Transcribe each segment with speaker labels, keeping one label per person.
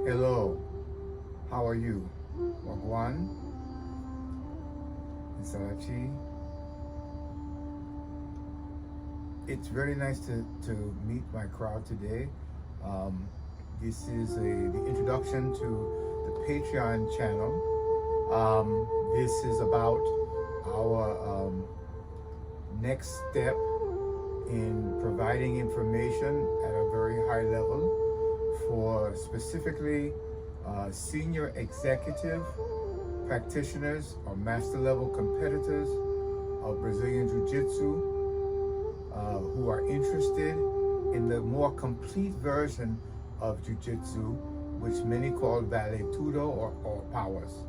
Speaker 1: Hello, how are you? Wagwan, Salachi. It's very nice to meet my crowd today. Um, this is the introduction to the Patreon channel. This is about our next step in providing information at a very high level for specifically senior executive practitioners or master level competitors of Brazilian Jiu-Jitsu who are interested in the more complete version of Jiu-Jitsu, which many call Vale, Tudo, or powers.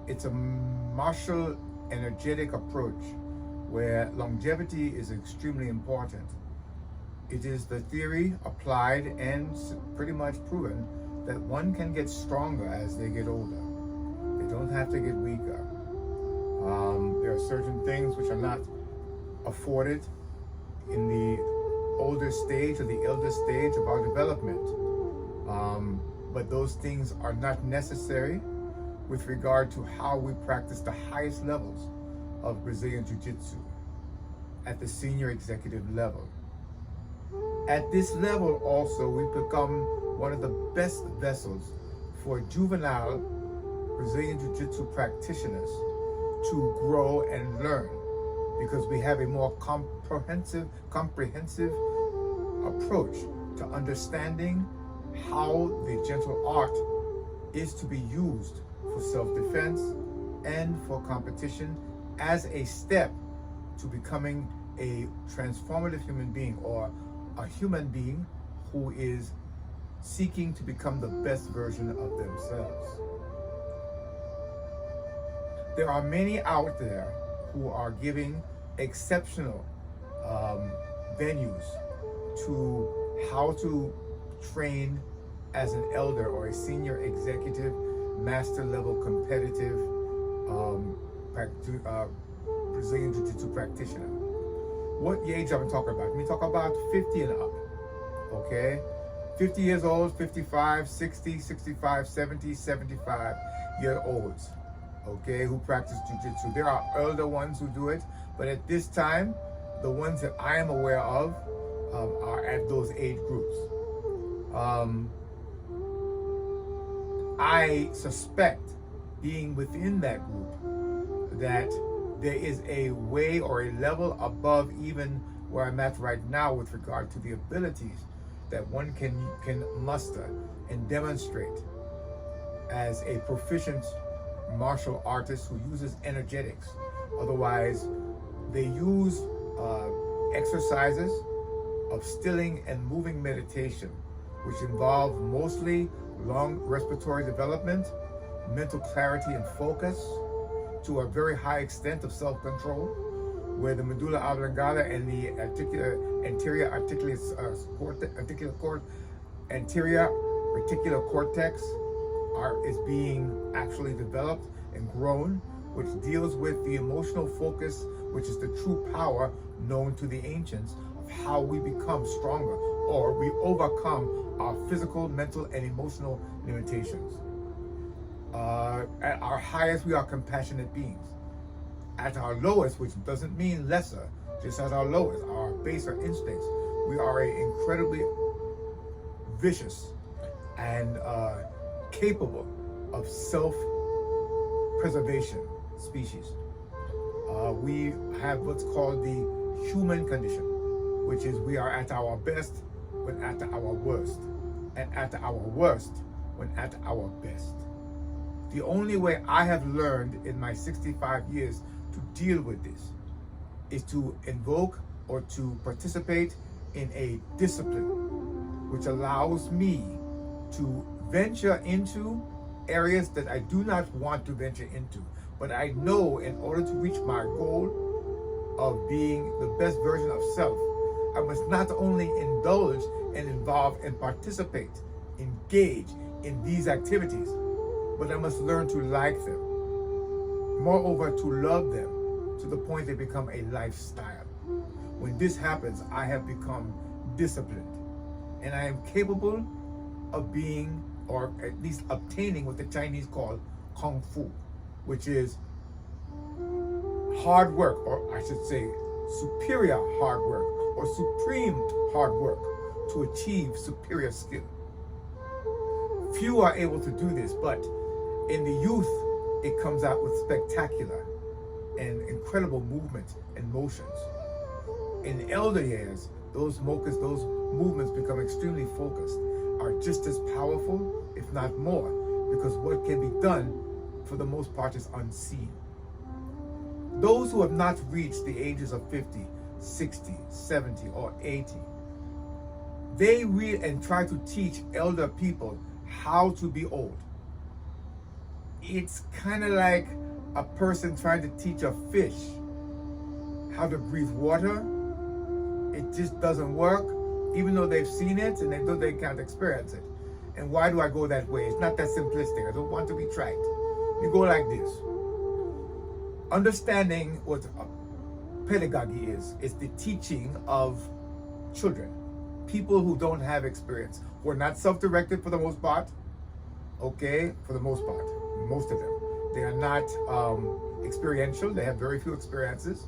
Speaker 1: It's a martial energetic approach where longevity is extremely important. It is the theory applied and pretty much proven that one can get stronger as they get older. They don't have to get weaker. There are certain things which are not afforded in the older stage or the elder stage of our development. But those things are not necessary with regard to how we practice the highest levels of Brazilian Jiu-Jitsu at the senior executive level. At this level also, we become one of the best vessels for juvenile Brazilian Jiu-Jitsu practitioners to grow and learn, because we have a more comprehensive approach to understanding how the gentle art is to be used for self-defense and for competition as a step to becoming a transformative human being, or a human being who is seeking to become the best version of themselves. There are many out there who are giving exceptional venues to how to train as an elder or a senior executive, master level competitive Brazilian Jiu-Jitsu practitioner. What age I'm talking about? We talk about 50 and up, okay? 50 years old, 55, 60, 65, 70, 75-year-olds, okay, who practice Jiu-Jitsu. There are elder ones who do it, but at this time, the ones that I am aware of are at those age groups. I suspect, being within that group, that there is a way or a level above even where I'm at right now with regard to the abilities that one can muster and demonstrate as a proficient martial artist who uses energetics. Otherwise, they use exercises of stilling and moving meditation, which involve mostly long respiratory development, mental clarity and focus, to a very high extent of self-control, where the medulla oblongata and the anterior reticular cortex is being actually developed and grown, which deals with the emotional focus, which is the true power known to the ancients of how we become stronger, or we overcome our physical, mental, and emotional limitations. At our highest, we are compassionate beings. At our lowest, which doesn't mean lesser, just at our lowest, our baser instincts, we are an incredibly vicious and capable of self-preservation species. We have what's called the human condition, which is we are at our best when at our worst, and at our worst when at our best. The only way I have learned in my 65 years to deal with this is to invoke or to participate in a discipline which allows me to venture into areas that I do not want to venture into. But I know in order to reach my goal of being the best version of self, I must not only indulge and involve and participate, engage in these activities, but I must learn to like them. Moreover, to love them to the point they become a lifestyle. When this happens, I have become disciplined, and I am capable of being or at least obtaining what the Chinese call Kung Fu, which is hard work, or I should say superior hard work, or supreme hard work to achieve superior skill. Few are able to do this, but in the youth, it comes out with spectacular and incredible movements and motions. In elder years, those movements become extremely focused, are just as powerful, if not more, because what can be done, for the most part, is unseen. Those who have not reached the ages of 50, 60, 70, or 80, they read and try to teach elder people how to be old. It's kind of like a person trying to teach a fish how to breathe water. It just doesn't work, even though they've seen it and they know they can't experience it. And why do I go that way? It's not that simplistic. I don't want to be trite. You go like this. Understanding what pedagogy is the teaching of children, people who don't have experience, who are not self-directed for the most part, okay, for the most part, most of them. They are not experiential, they have very few experiences,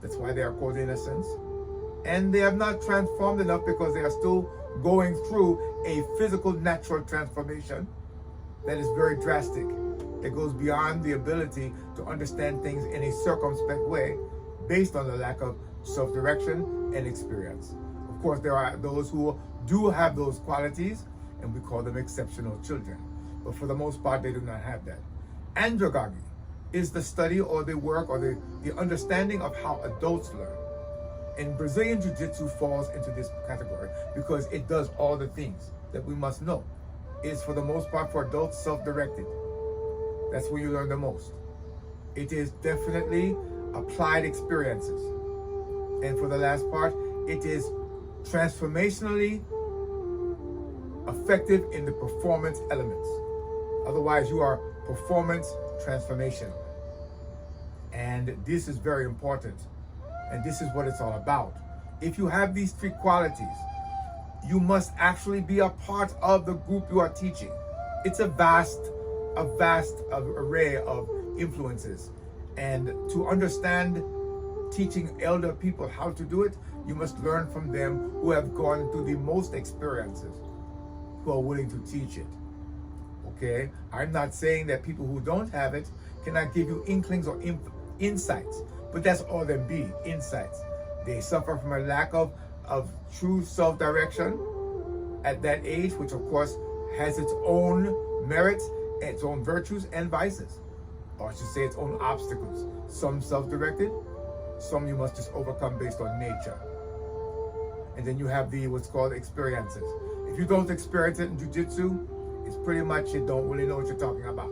Speaker 1: that's why they are called innocents, and they have not transformed enough because they are still going through a physical, natural transformation that is very drastic. It goes beyond the ability to understand things in a circumspect way based on the lack of self-direction and experience. Of course, there are those who do have those qualities, and we call them exceptional children. But for the most part, they do not have that. Andragogy is the study or the work or the understanding of how adults learn. And Brazilian Jiu-Jitsu falls into this category because it does all the things that we must know. It's for the most part for adults self-directed. That's where you learn the most. It is definitely applied experiences. And for the last part, it is transformationally effective in the performance elements. Otherwise, you are performance transformational. And this is very important. And this is what it's all about. If you have these three qualities, you must actually be a part of the group you are teaching. It's a vast array of influences. And to understand teaching elder people how to do it, you must learn from them who have gone through the most experiences, who are willing to teach it. Okay? I'm not saying that people who don't have it cannot give you inklings or insights, but that's all them be, insights. They suffer from a lack of true self-direction at that age, which of course has its own merits, its own virtues and vices, or I should say its own obstacles. Some self-directed, some you must just overcome based on nature. And then you have what's called experiences. If you don't experience it in jiu-jitsu, it's pretty much you don't really know what you're talking about.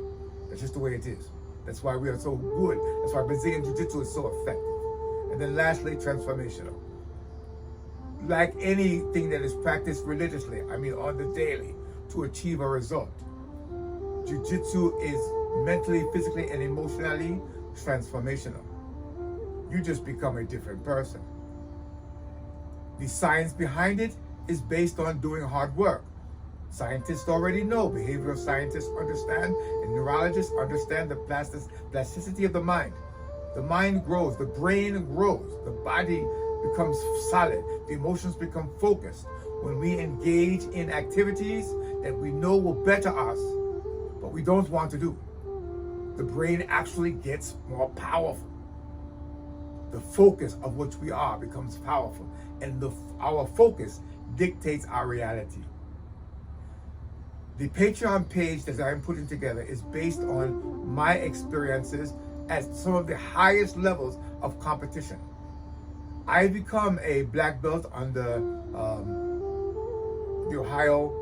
Speaker 1: That's just the way it is. That's why we are so good. That's why Brazilian Jiu-Jitsu is so effective. And then lastly, transformational. Like anything that is practiced religiously, I mean on the daily, to achieve a result, Jiu-Jitsu is mentally, physically, and emotionally transformational. You just become a different person. The science behind it is based on doing hard work. Scientists already know, behavioral scientists understand, and neurologists understand the plasticity of the mind. The mind grows, the brain grows, the body becomes solid, the emotions become focused. When we engage in activities that we know will better us, but we don't want to do, the brain actually gets more powerful. The focus of which we are becomes powerful, and our focus dictates our reality. The Patreon page that I'm putting together is based on my experiences at some of the highest levels of competition. I become a black belt on the Ohio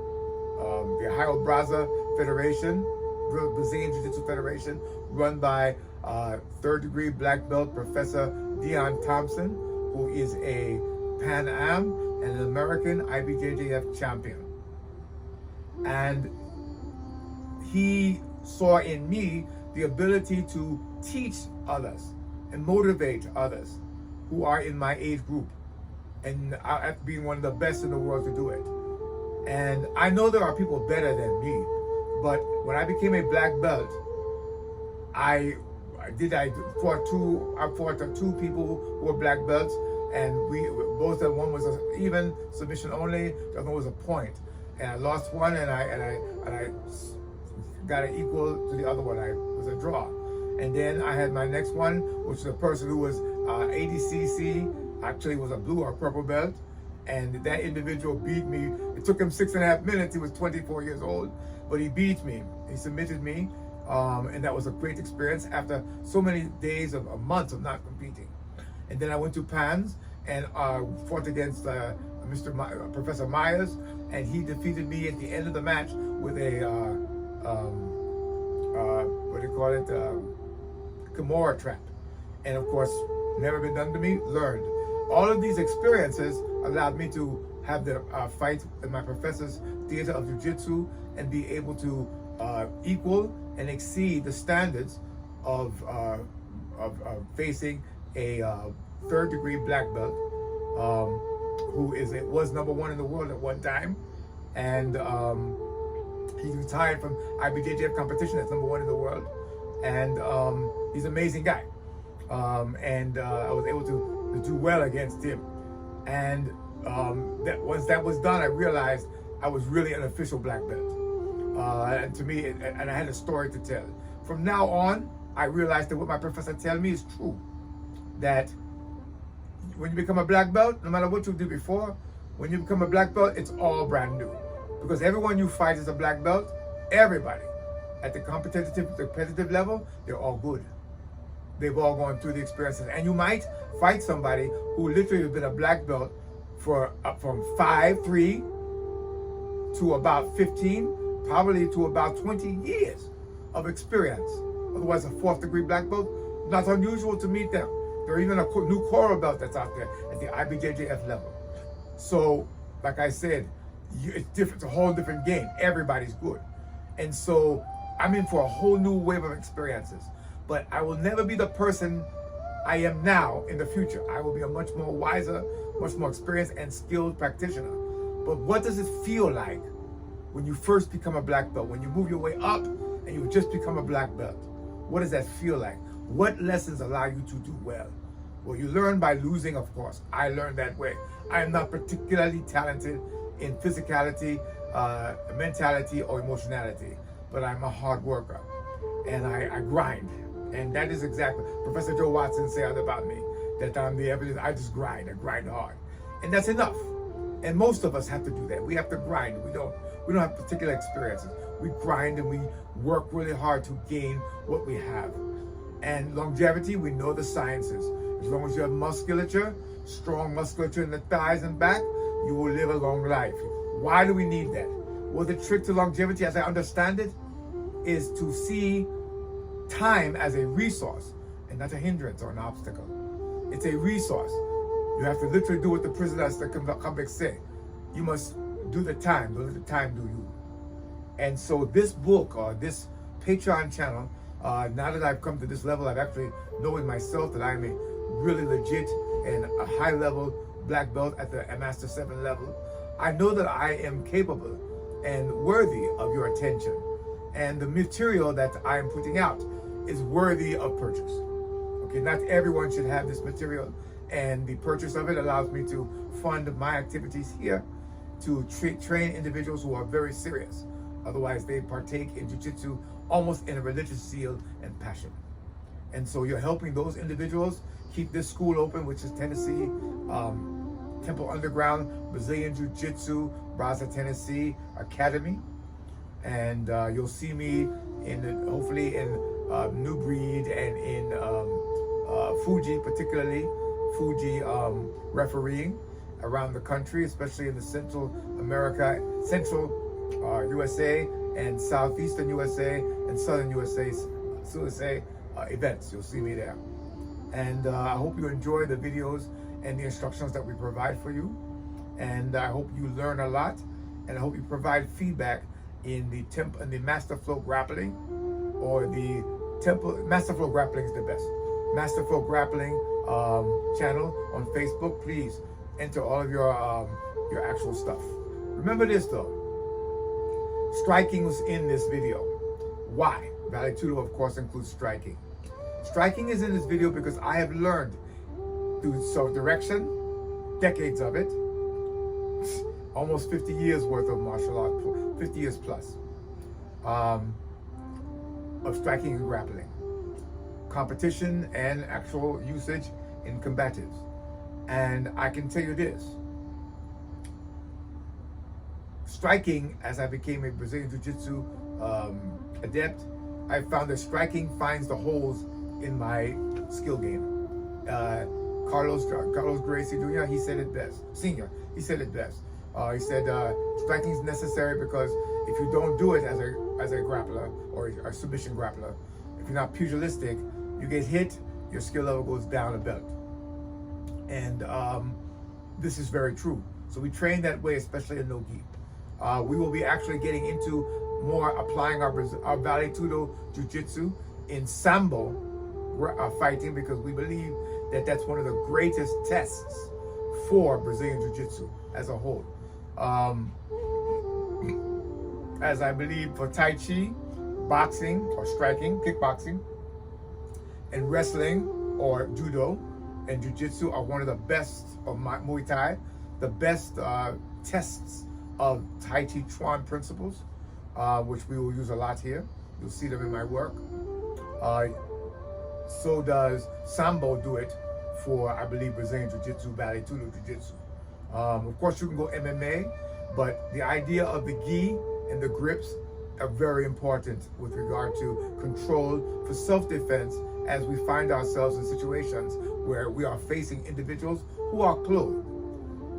Speaker 1: Braza Federation, Brazilian Jiu-Jitsu Federation, run by third degree black belt Professor Dion Thompson, who is a Pan Am and an American IBJJF champion. And he saw in me the ability to teach others and motivate others who are in my age group, and being one of the best in the world to do it. And I know there are people better than me, But when I became a black belt, I fought two people who were black belts, and we both of one was an even submission only, the other was a point, and I lost one, and I got it equal to the other one. I was a draw, and then I had my next one, which was a person who was ADCC, actually was a blue or purple belt, and that individual beat me. It took him 6.5 minutes. He was 24 years old, but he beat me. He submitted me. And that was a great experience after so many days of months of not competing. And then I went to PANS and fought against Professor Myers, and he defeated me at the end of the match with a what do you call it, Kimura trap. And of course, never been done to me. Learned. All of these experiences allowed me to have the fight in my professor's theater of jiu-jitsu and be able to equal and exceed the standards of facing a third-degree black belt who was #1 in the world at one time, and he retired from IBJJF competition. That's #1 in the world, and he's an amazing guy. And I was able to do well against him, and that once that was done, I realized I was really an official black belt. And to me, and I had a story to tell. From now on, I realized that what my professor tell me is true. That when you become a black belt, no matter what you did before, when you become a black belt, it's all brand new. Because everyone you fight is a black belt. Everybody at the competitive level, they're all good. They've all gone through the experiences. And you might fight somebody who literally has been a black belt for from 5'3" to about 15, probably to about 20 years of experience. Otherwise, a 4th-degree black belt, not unusual to meet them. There's even a new coral belt that's out there at the IBJJF level. So, like I said, it's different. It's a whole different game. Everybody's good. And so, I'm in for a whole new wave of experiences. But I will never be the person I am now in the future. I will be a much more wiser, much more experienced and skilled practitioner. But what does it feel like when you first become a black belt, when you move your way up and you just become a black belt? What does that feel like? What lessons allow you to do well? Well, you learn by losing, of course. I learned that way. I am not particularly talented in physicality, mentality, or emotionality, but I'm a hard worker, and I grind. And that is exactly, Professor Joe Watson said about me, that I'm the evidence. I just grind. I grind hard. And that's enough. And most of us have to do that. We have to grind. We don't have particular experiences. We grind and we work really hard to gain what we have. And longevity, we know the sciences. As long as you have musculature, strong musculature in the thighs and back, you will live a long life. Why do we need that? Well, the trick to longevity, as I understand it, is to see time as a resource and not a hindrance or an obstacle. It's a resource. You have to literally do what the prisoners that come back say. You must do the time. Don't let the time do you. And so this book or this Patreon channel, now that I've come to this level, I've actually knowing myself that I'm a really legit and a high level black belt at the Master 7 level. I know that I am capable and worthy of your attention. And the material that I am putting out is worthy of purchase. Okay, not everyone should have this material, and the purchase of it allows me to fund my activities here to train individuals who are very serious. Otherwise, they partake in jiu-jitsu almost in a religious zeal and passion. And so you're helping those individuals keep this school open, which is Tennessee Temple Underground Brazilian Jiu-Jitsu, Brazza, Tennessee Academy. And you'll see me hopefully in New Breed and in Fuji, particularly Fuji refereeing around the country, especially in the Central USA and Southeastern USA and Southern USA events. You'll see me there. And I hope you enjoy the videos and the instructions that we provide for you. And I hope you learn a lot, and I hope you provide feedback in the Master Flow Grappling, or the Master Flow Grappling is the best. Master Flow Grappling channel on Facebook. Please enter all of your actual stuff. Remember this though, striking was in this video. Why? Vale Tudo, of course, includes striking. Striking is in this video because I have learned through self-direction, decades of it, almost 50 years worth of martial art, 50 years plus, of striking and grappling, competition and actual usage in combatives. And I can tell you this, striking, as I became a Brazilian Jiu-Jitsu adept, I found that striking finds the holes in my skill game. Carlos Gracie Jr., he said it best. Senior, he said it best. He said striking is necessary because if you don't do it as a grappler or a submission grappler, if you're not pugilistic, you get hit, your skill level goes down a belt. And this is very true. So we train that way, especially in no-gi. We will be actually getting into more applying our Vale Tudo Jiu-Jitsu in Sambo fighting, because we believe that that's one of the greatest tests for Brazilian Jiu-Jitsu as a whole. As I believe for Tai Chi, boxing or striking, kickboxing, and wrestling or Judo and Jiu-Jitsu are one of the best of Muay Thai, the best tests of Tai Chi Chuan principles, which we will use a lot here. You'll see them in my work. So does Sambo do it for, I believe, Brazilian Jiu-Jitsu, Vale Tudo Jiu-Jitsu. Of course, you can go MMA, but the idea of the gi and the grips are very important with regard to control for self-defense as we find ourselves in situations where we are facing individuals who are clothed.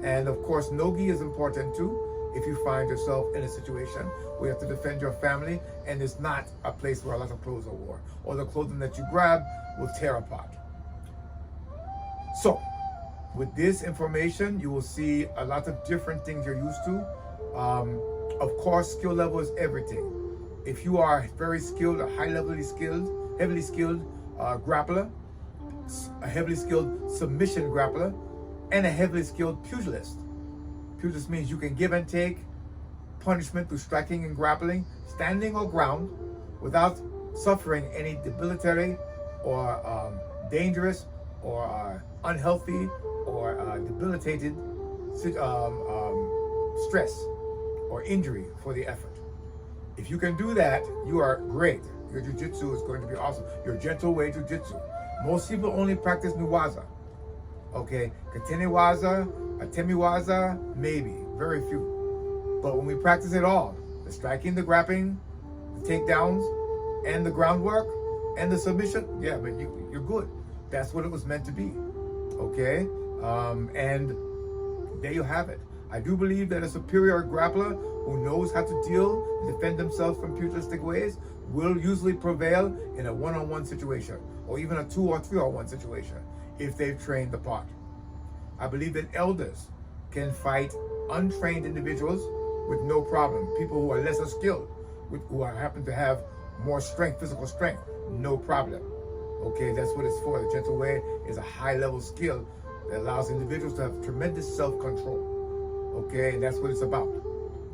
Speaker 1: And of course, no-gi is important too. If you find yourself in a situation where you have to defend your family and it's not a place where a lot of clothes are worn, or the clothing that you grab will tear apart. So, with this information, you will see a lot of different things you're used to. Of course, skill level is everything. If you are very skilled, a heavily skilled grappler, a heavily skilled submission grappler, and a heavily skilled pugilist. Pugilist means you can give and take punishment through striking and grappling, standing or ground, without suffering any debilitary or dangerous or unhealthy or debilitated stress or injury for the effort. If you can do that, you are great. Your jiu-jitsu is going to be awesome. Your gentle way jiu-jitsu. Most people only practice Nuwaza. Okay, Katenewaza, Atemiwaza, maybe, very few. But when we practice it all, the striking, the grappling, the takedowns, and the groundwork, and the submission, yeah, but you're good. That's what it was meant to be, okay? And there you have it. I do believe that a superior grappler who knows how to deal and defend themselves from pugilistic ways will usually prevail in a one-on-one situation, or even a 2 or 3-on-1 situation, if they've trained the part. I believe that elders can fight untrained individuals with no problem. People who are lesser skilled, who happen to have more strength, physical strength, no problem. Okay, that's what it's for. The gentle way is a high-level skill that allows individuals to have tremendous self-control. Okay, and that's what it's about,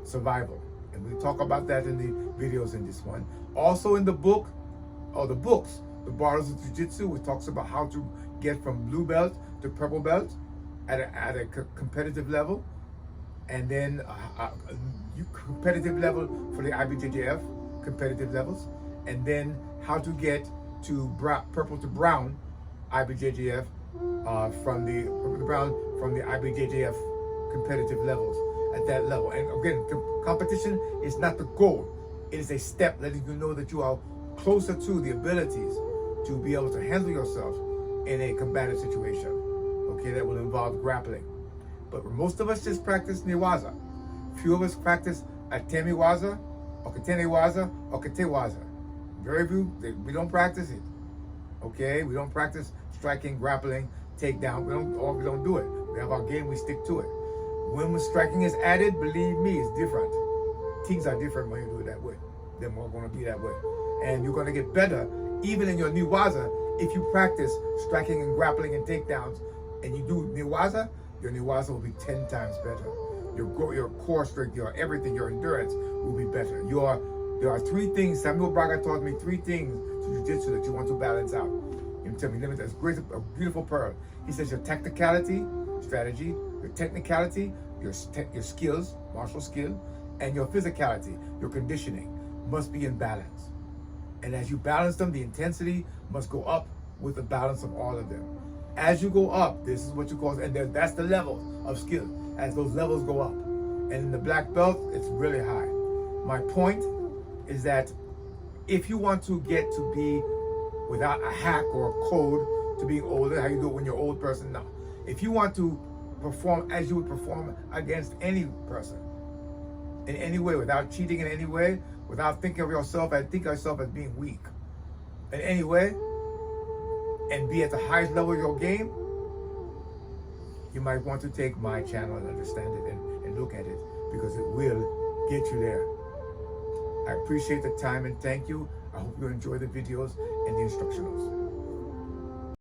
Speaker 1: survival. And we talk about that in the videos in this one. Also in the book, or the books, The Borders of Jiu-Jitsu, which talks about how to get from blue belt to purple belt at a competitive level, and then competitive level for the IBJJF, competitive levels, and then how to get to purple to brown IBJJF from the purple to brown from the IBJJF competitive levels at that level. And again, competition is not the goal. It is a step letting you know that you are closer to the abilities to be able to handle yourself in a combative situation. Okay, that will involve grappling. But most of us just practice Newaza. Few of us practice Atemiwaza or Katenewaza or Katewaza. Very few, we don't practice it. Okay, we don't practice striking, grappling, takedown. We don't do it. We have our game, we stick to it. When striking is added, believe me, it's different. Things are different when you do it that way. They're more going to be that way. And you're going to get better, even in your Newaza, if you practice striking and grappling and takedowns, and you do Newaza, your Newaza will be 10 times better. your core strength, your everything, your endurance will be better. There are three things. Samuel Braga taught me three things to jiu-jitsu that you want to balance out. He tell me, that's a beautiful pearl. He says your technicality, strategy, your technicality, your skills, martial skill, and your physicality, your conditioning must be in balance. And as you balance them, the intensity must go up with the balance of all of them. As you go up, this is what you call, and that's the level of skill. As those levels go up, and in the black belt, it's really high. My point is that if you want to get to be without a hack or a code to being older, how you do it when you're an old person, no. If you want to perform as you would perform against any person, in any way, without cheating in any way, without thinking of yourself as being weak in any way, and be at the highest level of your game, you might want to take my channel and understand it and look at it, because it will get you there. I appreciate the time and thank you. I hope you enjoy the videos and the instructionals.